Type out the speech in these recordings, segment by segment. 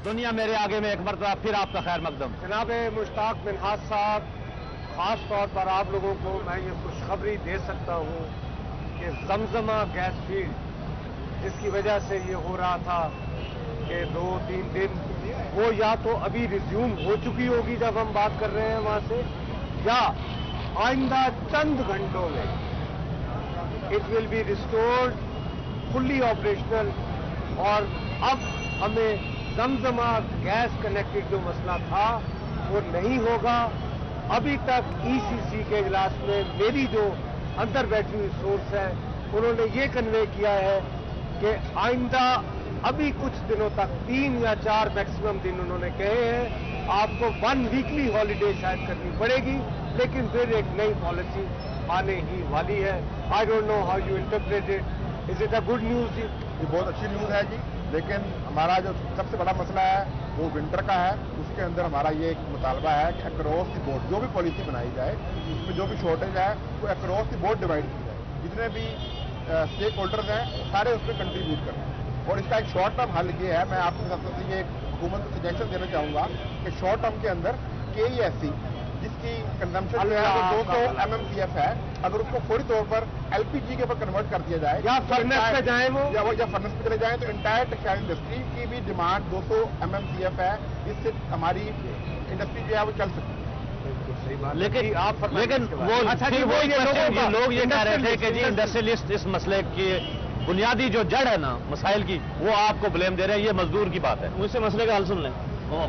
दुनिया मेरे आगे में एक मरतबा फिर आपका खैर मकदम। जनाब मुश्ताक मिन्हाज साहब, खास तौर पर आप लोगों को मैं ये खुशखबरी दे सकता हूँ कि जमजमा गैस फील्ड जिसकी वजह से ये हो रहा था कि 2-3 दिन, वो या तो अभी रिज्यूम हो चुकी होगी जब हम बात कर रहे हैं वहाँ से, या आइंदा चंद घंटों में it will be restored fully operational. और अब हमें जमजमा गैस कनेक्टेड जो मसला था वो नहीं होगा। अभी तक ईसीसी के इजलास में मेरी जो अंदर बैठी हुई सोर्स है उन्होंने ये कन्वे किया है कि आइंदा अभी कुछ दिनों तक 3 या 4 मैक्सिमम दिन उन्होंने कहे हैं, आपको 1 वीकली हॉलीडे शायद करनी पड़ेगी, लेकिन फिर एक नई पॉलिसी आने ही वाली है। I don't know how you interpret it. Is it a good news जी? ये बहुत अच्छी न्यूज है जी, लेकिन हमारा जो सबसे बड़ा मसला है वो विंटर का है। उसके अंदर हमारा ये एक मुतालबा है कि अक्रॉस द बोर्ड जो भी पॉलिसी बनाई जाए, उसमें जो भी शॉर्टेज है वो अक्रॉस द बोर्ड डिवाइड की जाए। जितने भी स्टेक होल्डर्स हैं सारे उसमें कंट्रीब्यूट करें। और इसका एक शॉर्ट टर्म हल ये है, मैं आपको सबसे ये हुकूमत को सजेशन देना चाहूँगा कि शॉर्ट टर्म के अंदर KESC जिसकी कंजम्पशन जो है वो 200 MMCF है, अगर उसको फौरी तौर पर LPG के ऊपर कन्वर्ट कर दिया जाए या फर्नेस पे जाए वो या फर्नेस पे चले जाए तो इंटायर टेक्सटाइल इंडस्ट्री की भी डिमांड 200 MMCF है। इससे हमारी इंडस्ट्री जो है वो चल सकती है। लेकिन वो लोग ये कह रहे थे कि जी इंडस्ट्रियलिस्ट इस मसले की बुनियादी जो जड़ है ना मसाइल की, वो आपको ब्लेम दे रहे हैं, ये मजदूर की बात है। मुझसे मसले का हल सुन लें।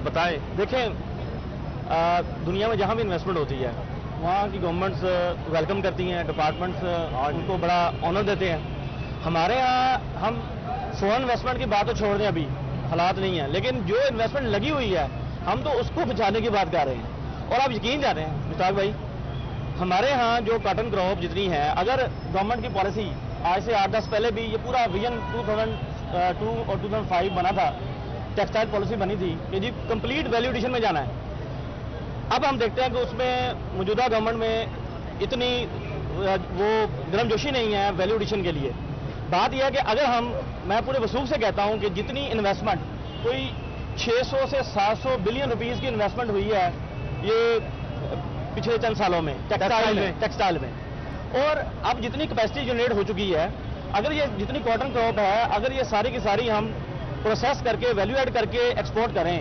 बताएं। देखें, दुनिया में जहाँ भी इन्वेस्टमेंट होती है वहाँ की गवर्नमेंट्स वेलकम करती हैं, डिपार्टमेंट्स उनको बड़ा ऑनर देते हैं। हमारे यहाँ हम फॉरेन इन्वेस्टमेंट की बात तो छोड़ दें, अभी हालात नहीं है, लेकिन जो इन्वेस्टमेंट लगी हुई है हम तो उसको बचाने की बात कर रहे हैं। और आप यकीन जाते हैं मुश्ताक भाई, हमारे यहाँ जो कॉटन क्रॉप जितनी है, अगर गवर्नमेंट की पॉलिसी आज से 8-10 पहले भी ये पूरा विजन 2002 और 2005 बना था, टेक्सटाइल पॉलिसी बनी थी कि जी कंप्लीट वैल्यू एडिशन में जाना है। अब हम देखते हैं कि उसमें मौजूदा गवर्नमेंट में इतनी वो गर्मजोशी नहीं है वैल्यू एडिशन के लिए। बात यह है कि अगर मैं पूरे वसूख से कहता हूं कि जितनी इन्वेस्टमेंट कोई 600 से 700 बिलियन रुपीस की इन्वेस्टमेंट हुई है ये पिछले चंद सालों में टेक्सटाइल में, और अब जितनी कैपेसिटी जनरेट हो चुकी है, अगर ये जितनी कॉटन क्रॉप है अगर ये सारी की सारी हम प्रोसेस करके वैल्यू एड करके एक्सपोर्ट करें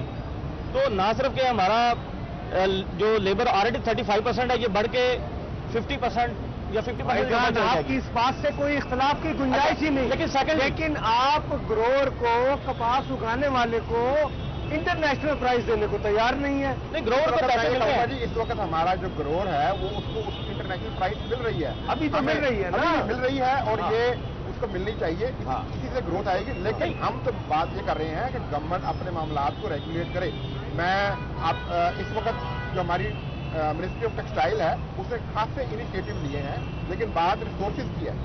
तो ना सिर्फ कि हमारा जो लेबर ऑलरेडी 35% है ये बढ़ के 50% या 50%। आपकी इस बात से कोई इख्तलाफ की गुंजाइश ही नहीं, लेकिन आप ग्रोअर को, कपास उगाने वाले को इंटरनेशनल प्राइस देने को तैयार नहीं है। नहीं, ग्रोअर को पैसे मिल रहे हैं जी। इस वक्त हमारा जो ग्रोअर है वो उसको इंटरनेशनल प्राइस मिल रही है, अभी तो मिल रही है ना, मिल रही है, और ये उसको मिलनी चाहिए, इसी से ग्रोथ आएगी। लेकिन हम तो बात ये कर रहे हैं कि गवर्नमेंट अपने मामलात को रेगुलेट करे। इस वक्त जो हमारी मिनिस्ट्री ऑफ टेक्सटाइल है उसने खासे इनिशिएटिव लिए हैं, लेकिन बात रिसोर्सेज की है।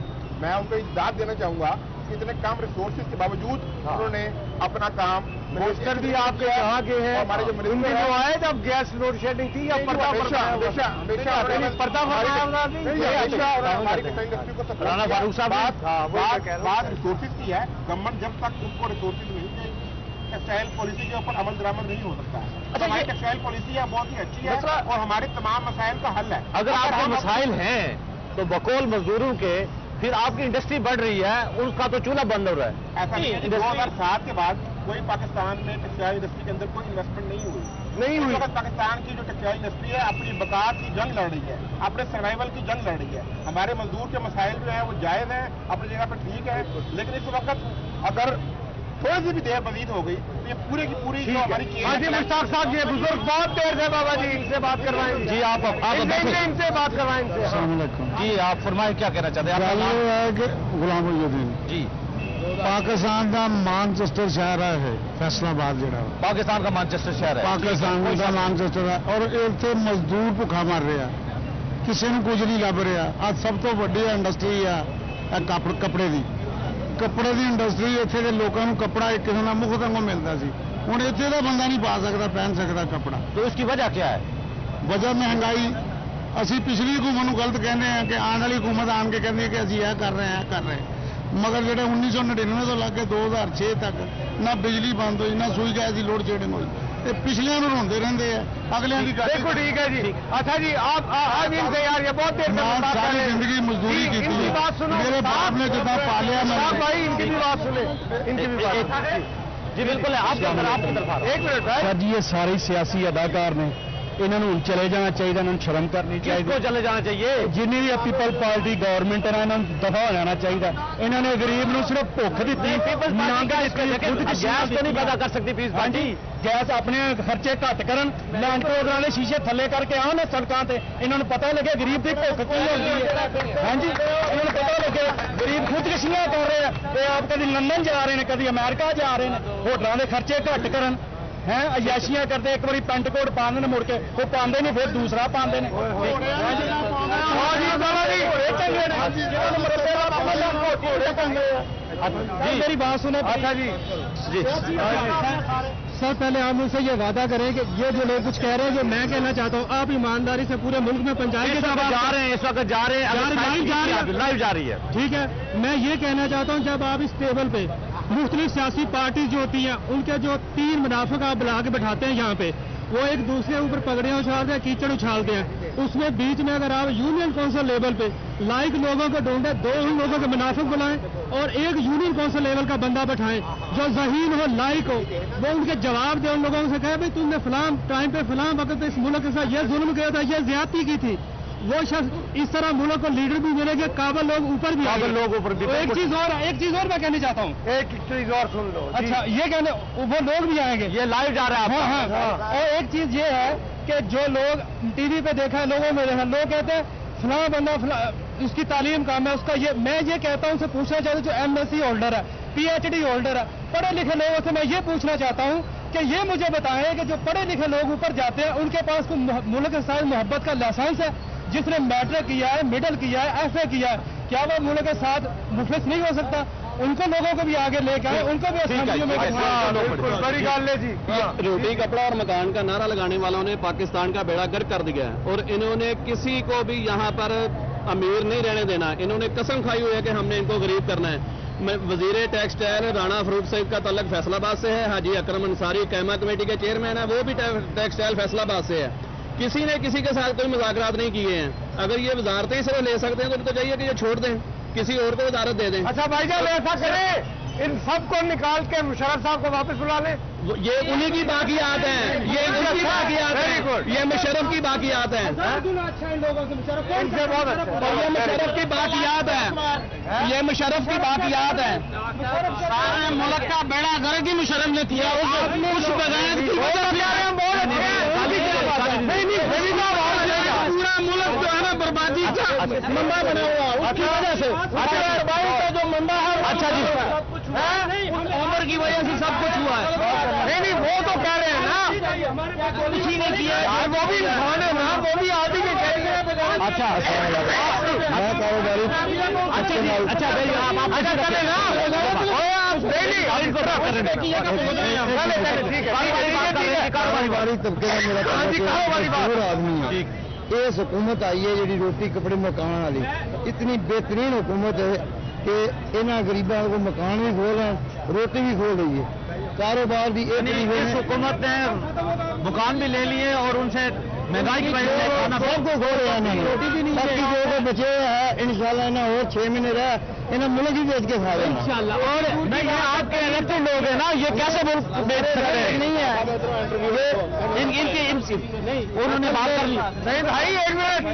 मैं उनको दाद देना चाहूंगा कि इतने कम रिसोर्सेज के बावजूद उन्होंने अपना काम मिनिस्टर भी आपके यहाँ के हैं, हमारे जो मिनिस्टर जो आए जब गैस लोड शेडिंग थी या हमारी इंडस्ट्री को राणा फारूक साहब बात रिसोर्सेज की है। गवर्नमेंट जब तक उसको रिसोर्सेज नहीं देगी टेक्सटाइल पॉलिसी के ऊपर अमल दरामद नहीं हो सकता है। अच्छा, हमारी टेक्सटाइल पॉलिसी है बहुत ही अच्छी है और हमारे तमाम मसाइल का हल है। अगर आपके मसाइल हैं तो बकौल मजदूरों के फिर आपकी इंडस्ट्री बढ़ रही है, उनका तो चूल्हा बंद हो रहा है। ऐसा नहीं है। 2007 के बाद कोई पाकिस्तान में टेक्सटाइल इंडस्ट्री के अंदर कोई इन्वेस्टमेंट नहीं हुई। पाकिस्तान की जो टेक्सटाइल इंडस्ट्री है अपनी बकात की जंग लड़ रही है, अपने सर्वाइवल की जंग लड़ रही है। हमारे मजदूर के मसाइल जो है वो जायज है, अपनी जगह पर ठीक है, लेकिन इस वक्त अगर थोड़ी सी भी देर मजीद हो गई तो ये पूरे की पूरी जो हमारी मुश्ताक साहब ये बुजुर्ग बहुत देर से बाबा जी इनसे बात करवाएं जी। आप इनसे बात करवाएं जी। आप फरमाएं क्या कहना चाहते हैं? ये है कि गुलाम मुहीउद्दीन जी पाकिस्तान का मानचेस्टर शहर है फैसलाबाद ਜਿਹੜਾ पाकिस्तान का मानचेस्टर शहर है, पाकिस्तान का मानचेस्टर है, और ਇੱਥੇ ਮਜ਼ਦੂਰ ਭੁੱਖਾ ਮਰ ਰਿਹਾ, ਕਿਸੇ ਨੂੰ ਕੁਝ ਨਹੀਂ ਲੱਭ ਰਿਹਾ। ਅੱਜ ਸਭ ਤੋਂ ਵੱਡੀ ਇੰਡਸਟਰੀ ਆ ਕੱਪੜੇ ਦੀ ਇੰਡਸਟਰੀ। ਇੱਥੇ ਦੇ ਲੋਕਾਂ ਨੂੰ ਕੱਪੜਾ ਇੱਕ ਕਿਸਮ ਦਾ ਮੁਫਤ ਵਾਂਗੂ ਮਿਲਦਾ ਸੀ, ਹੁਣ ਇੱਥੇ ਦਾ ਬੰਦਾ ਨਹੀਂ ਪਾ ਸਕਦਾ, ਪਹਿਨ ਸਕਦਾ ਕੱਪੜਾ। तो इसकी वजह क्या है? ਵਜ੍ਹਾ ਮਹਿੰਗਾਈ। ਅਸੀਂ ਪਿਛਲੀ ਹਕੂਮਤ ਨੂੰ ਗਲਤ ਕਹਿੰਦੇ ਆ ਕਿ ਆਉਣ ਵਾਲੀ ਹਕੂਮਤ ਆਣ ਕੇ ਕਹਿੰਦੀ ਹੈ ਕਿ ਅਸੀਂ ਇਹ ਕਰ ਰਹੇ ਹਾਂ ਮਗਰ ਜਿਹੜੇ 1999 ਤੋਂ ਲੱਗ ਕੇ 2006 ਤੱਕ ਨਾ ਬਿਜਲੀ ਬੰਦ ਹੋਈ, ਨਾ ਸੂਈ ਗੈਸ ਦੀ ਲੋਡ ਸ਼ੇਡਿੰਗ ਹੋਈ। ਤੇ ਪਿਛਲਿਆਂ ਨੂੰ ਰੋਂਦੇ ਰਹਿੰਦੇ ਆ, ਅਗਲਿਆਂ ਦੀ ਗੱਲ बिल्कुल ठीक है जी। अच्छा जी, आप इनसे यार ये बहुत देर से ਮੈਂ बात कर ਸਾਰੀ रहे हैं। ਜ਼ਿੰਦਗੀ ਮਜ਼ਦੂਰੀ जी, ਕੀਤੀ इनकी बात ਹੈ, सुनो। ਮੇਰੇ ਬਾਪ ਨੇ ਜਿੱਦਾਂ ਪਾਲਿਆ ਮੈਂ साहब भाई इनकी भी बात सुने, इनकी भी बात। जी बिल्कुल है, आपकी तरफ आ रहा हूं। एक मिनट भाई। सर जी ये सारे सियासी अदाकार ने, ਇਹਨਾਂ ਨੂੰ ਚਲੇ ਜਾਣਾ ਚਾਹੀਦਾ, ਇਹਨਾਂ ਨੂੰ ਸ਼ਰਮ ਕਰਨੀ ਚਾਹੀਦੀ। किसको चले जाना चाहिए? ਜਿੰਨੀ ਵੀ ਪੀਪਲ ਪਾਰਟੀ ਗਵਰਨਮੈਂਟ ਹੈ ਇਹਨਾਂ ਨੂੰ ਦਫਾ ਹੋ ਜਾਣਾ ਚਾਹੀਦਾ। ਇਹਨਾਂ ਨੇ ਗਰੀਬ ਨੂੰ ਸਿਰਫ ਭੁੱਖ ਦਿੱਤੀ, ਮੰਗ गैस तो नहीं पैदा कर सकती पीस पार्टी। ਗੈਸ ਆਪਣੇ ਖਰਚੇ ਘੱਟ ਕਰਨ, ਲੈਂਡ ਰੋਡਰਾਂ ਦੇ ਸ਼ੀਸ਼ੇ ਥੱਲੇ ਕਰਕੇ ਆਉਣ ਸੜਕਾਂ ਤੇ, ਇਹਨਾਂ ਨੂੰ ਪਤਾ ਲੱਗੇ ਗਰੀਬ ਦੀ ਭੁੱਖ ਕੀ ਹੁੰਦੀ ਹੈ। ਹਾਂਜੀ, ਇਹਨਾਂ ਨੂੰ ਪਤਾ ਲੱਗੇ ਗਰੀਬ ਖੁਦਕੁਸ਼ੀਆਂ ਕਰ ਰਹੇ ਆ, ਇਹ ਆਪ ਕਦੀ ਲੰਡਨ ਜਾ ਰਹੇ ਨੇ, ਕਦੀ ਅਮਰੀਕਾ ਜਾ ਰਹੇ ਨੇ, ਹੋਟਲਾਂ ਦੇ ਖਰਚੇ ਘੱਟ ਕਰਨ ਹੈ, ਅਯਾਸ਼ੀਆਂ ਕਰਦੇ। ਇੱਕ ਵਾਰੀ ਪੈਂਟ ਕੋਟ ਪਾਉਂਦੇ ਨੇ, ਮੁੜ ਕੇ ਉਹ ਪਾਉਂਦੇ ਨਹੀਂ, ਫਿਰ ਦੂਸਰਾ ਪਾਉਂਦੇ ਨੇ। मेरी बात सुने। अच्छा जी जी सर पहले आप मुझसे ये वादा करें कि ये जो लोग कुछ कह रहे हैं, जो मैं कहना चाहता हूँ, आप ईमानदारी से पूरे मुल्क में पंचायत के साथ जा रहे हैं, इस वक्त जा रहे हैं, लाइव जा रही है। ठीक है, मैं ये कहना चाहता हूँ, जब आप इस टेबल पे मुख्तलिफ सियासी पार्टी जो होती हैं, उनके जो 3 मुनाफिक आप बुला के बैठाते हैं यहाँ पे, वो एक दूसरे के ऊपर पगड़ियाँ उछालते हैं, कीचड़ उछालते हैं, उसमें बीच में अगर आप यूनियन काउंसिल लेवल पे लाइक लोगों को ढूंढे, 2 उन लोगों के मुनाफिक बुलाएं और एक यूनियन काउंसिल लेवल का बंदा बैठाएं जो ज़हीन हो, लाइक हो, वो उनके जवाब दे, उन लोगों से कहे भाई तुमने फलां टाइम पे फलां वक्त इस मुल्क के साथ ये जुल्म किया था, ये ज्यादती की थी। वो शख्स इस तरह मुल्क को लीडर भी मिलेंगे, काबिल लोग ऊपर भी काबिल लोग ऊपर भी। एक चीज और मैं कहना चाहता हूँ, एक चीज और सुन लो। अच्छा ये कहने वो लोग भी आएंगे, ये लाइव जा रहा है हाँ, आपका। हाँ। और एक चीज ये है कि जो लोग टीवी पे देखा है, लोगों में देखा, लोग कहते हैं फलां बंदा उसकी तालीम काम है उसका, ये मैं ये कहता हूँ, उनसे पूछना चाहता हूँ जो MSc होल्डर है, PhD होल्डर है, पढ़े लिखे लोगों से मैं ये पूछना चाहता हूँ कि ये मुझे बताएं कि जो पढ़े लिखे लोग ऊपर जाते हैं, उनके पास कोई मुल्क के साथ मोहब्बत का लाइसेंस है, जिसने मैट्रिक किया है, मिडिल किया है, FA किया है, क्या वो मुल्क के साथ मुफलिस नहीं हो सकता? उनको लोगों को भी आगे लेके आए, उनको भी असेंबलियों में बिठाएं। बड़ी गाल है जी। रोटी कपड़ा और मकान का नारा लगाने वालों ने पाकिस्तान का बेड़ा गर्क कर दिया है और इन्होंने किसी को भी यहाँ पर अमीर नहीं रहने देना। इन्होंने कसम खाई हुई है कि हमने इनको गरीब करना है। वजीर टेक्सटाइल राणा फरूख साहब का तल्लक फैसलाबाद से है, हाजी अकरम अंसारी कैमा कमेटी के चेयरमैन है, वो भी टेक्सटाइल फैसलाबाद से है। किसी ने किसी के साथ कोई मुज़ाकरात नहीं किए हैं। अगर ये वजारतें ही सिर्फ ले सकते हैं तो चाहिए कि ये छोड़ दें, किसी और को वजारत दे दें। अच्छा भाईजान ऐसा करें, इन सबको निकाल के मुशर्रफ साहब को वापस बुला लें। ये उन्हीं की बाकियात हैं, ये उनकी बाकियात हैं, ये मुशर्रफ की बाकियात हैं, इनसे बहुत अच्छा। और ये मुशर्रफ की बाकियात है, ये मुशर्रफ की बाकियात है। सारे मुल्क का बेड़ा गर्क ही मुशर्रफ ने किया, उस बगैर की वजह पूरा मुल्क जो है ना बर्बादी का मंदा बना हुआ, उसकी वजह से का जो मंदा है। अच्छा जी, उम्र की वजह से सब कुछ हुआ है। नहीं वो तो कह रहे हैं ना, कुछ ही नहीं किया यार वो भी इंसान है ना, वो भी आदमी के कह रहे हैं। अच्छा मैं कारोबारी अच्छा अच्छा करें ना, आप डेली कारोबारी तबके का मेरा मशहूर आदमी है। ये हुकूमत आई है जी रोटी कपड़े मकान वाली, इतनी बेहतरीन हुकूमत है कि इन्होंने गरीबों को मकान भी खोल रहे हैं, रोटी भी खोल रही है। कारोबार भी इस हुकूमत ने दुकान भी ले लिए और उनसे महंगाई की वजह से खाना सबको खोल रहे हैं, रोटी भी नहीं, बाकी जो बचे है इंशाल्लाह इन्हें और 6 महीने रह इन्हें मुल्क ही बेच के खा रहे हैं इंशाल्लाह। और नहीं ये आपके इलेक्टेड लोग हैं ना, ये कैसे मुल्क बेच सकते हैं? नहीं है इनकी उन्होंने बात कर ली। नहीं भाई एक मिनट,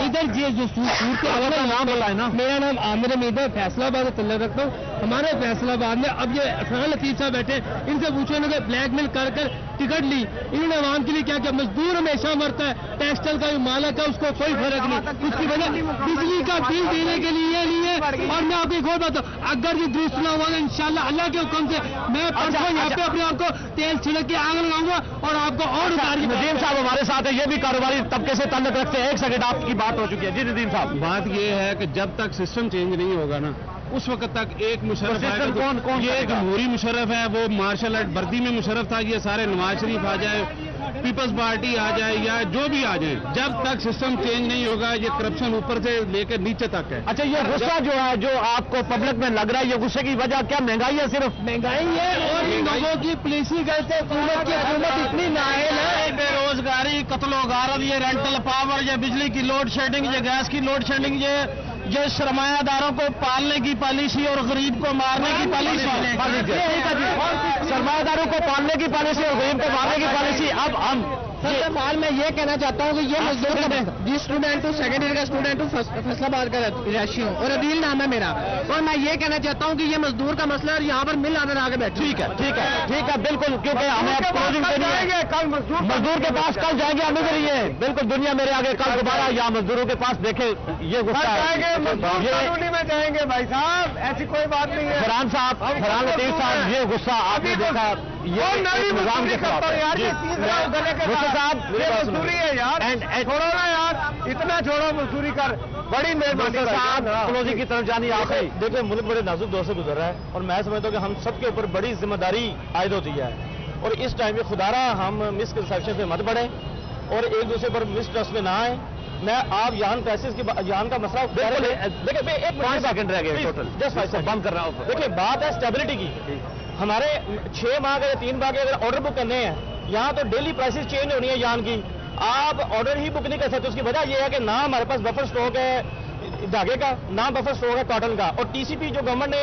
इधर जो सूट के अगर नाम बताए ना, मेरा नाम आमिर हमीद है, फैसलाबाद से तल्लक रखता हूँ। हमारे फैसलाबाद में अब ये फरहान लतीफ साहब बैठे, इनसे पूछो इन्होंने ब्लैकमेल कर कर टिकट ली, इन्होंने आवाम के लिए क्या किया? मजदूर हमेशा मरता है, टेक्सटाइल का जो मालक है उसको कोई फर्क नहीं, उसकी वजह बिजली का बिल देने के लिए नहीं है। और मैं आपको एक और बात, अगर ये दुरुस्त ना हुआ इंशाल्लाह अल्लाह के हुक्म से मैं परसों यहाँ पे अपने आपको तेल छिड़क के आग लगाऊंगा और आपको और नदीम साहब हमारे साथ है, ये भी कारोबारी तबके से ताल्लुक रखते हैं। एक सेकंड, आपकी बात हो चुकी है जी नदीम साहब। बात ये है कि जब तक सिस्टम चेंज नहीं होगा ना, उस वक्त तक एक मुशर्रफ आएगा। कौन ये जमहूरी मुशर्रफ है, वो मार्शल आर्ट वर्दी में मुशर्रफ था, ये सारे नवाज शरीफ आ जाए, पीपल्स पार्टी आ जाए या जो भी आ जाए, जब तक सिस्टम चेंज नहीं होगा, ये करप्शन ऊपर से लेकर नीचे तक है। अच्छा, ये गुस्सा जो है, जो आपको पब्लिक में लग रहा है, ये गुस्से की वजह क्या महंगाई है? सिर्फ महंगाई है और इन लोगों की पुलिसी गलती, हुकूमत इतनी नाअहल है, बेरोजगारी, कत्लो गारत, ये रेंटल पावर, ये बिजली की लोड शेडिंग, ये गैस की लोड शेडिंग, ये सरमायादारों को पालने की पॉलिसी और गरीब को मारने की पॉलिसी, सरमायादारों को पालने की पॉलिसी और गरीब को मारने की पॉलिसी। अब हम सर मैं ये कहना चाहता हूँ कि ये मजदूर जिस स्टूडेंट हूँ, सेकेंड ईयर का स्टूडेंट हूँ, फैसलाबाद का रैशी हूँ और अदील नाम है मेरा, और मैं ये कहना चाहता हूँ कि ये मजदूर का मसला है और यहाँ पर मिल आगे बैठे। ठीक है बिल्कुल, क्योंकि हमें क्लोजिंग करनी है। कल मजदूर के पास कल जाएंगे, हमें भी नहीं है बिल्कुल दुनिया मेरे आगे, कल दोबारा यहाँ मजदूरों के पास देखे ये गुस्सा कॉलोनी में जाएंगे भाई साहब, ऐसी कोई बात नहीं है। फरहान लतीफ साहब, ये गुस्सा आपने देखा, ये निजाम के खिलाफ साहब, ये मजदूरी है यार, छोड़ो ना यार, इतना छोड़ो मजदूरी कर, बड़ी मेहरबानी साहब। क्लोजिंग की तरफ जानी आप देखिए, मुल्क बड़े नाजुक दौर से गुजर रहा है और मैं समझता हूँ कि हम सबके ऊपर बड़ी जिम्मेदारी आयद होती है और इस टाइम में खुदारा हम मिसकंसेप्शन पे मत बढ़े और एक दूसरे पर मिसट्रस्ट में ना आए। मैं आप यहाँ पैसेज की यहाँ का मसला देखिए, एक 5 सेकंड रह गए टोटल, जस्ट बंद कर रहा हूँ। देखिए, बात है स्टेबिलिटी की। हमारे 6 माह का या 3 माह के अगर ऑर्डर बुक करने हैं, यहाँ तो डेली प्राइसेस चेंज होनी है यान की, आप ऑर्डर ही बुक नहीं कर सकते। उसकी वजह यह है कि ना हमारे पास बफर स्टॉक है धागे का, ना बफर स्टॉक है कॉटन का, और टीसीपी जो गवर्नमेंट ने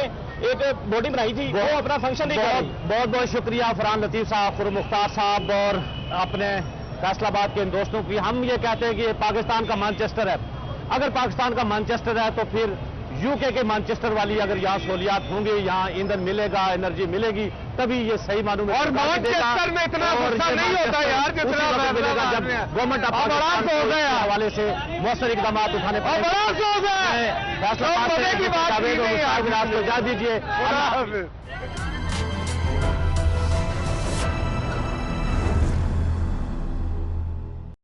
एक बॉडी बनाई थी वो अपना फंक्शन नहीं कर रही। बहुत बहुत शुक्रिया फरहान लतीफ साहब, फुर मुख्तार साहब और अपने फैसलाबाद के इन दोस्तों की। हम ये कहते हैं कि ये पाकिस्तान का मैनचेस्टर है। अगर पाकिस्तान का मैनचेस्टर है तो फिर यूके के मैनचेस्टर वाली अगर यहाँ सहूलियात होंगी, यहाँ ईंधन मिलेगा, एनर्जी मिलेगी, तभी ये सही मानूं में। और मैनचेस्टर में इतना गुस्सा नहीं होता यार जितना मिलेगा जब गवर्नमेंट हो गया हवाले से मौसर इकदाम उठाने की बात को जा दीजिए।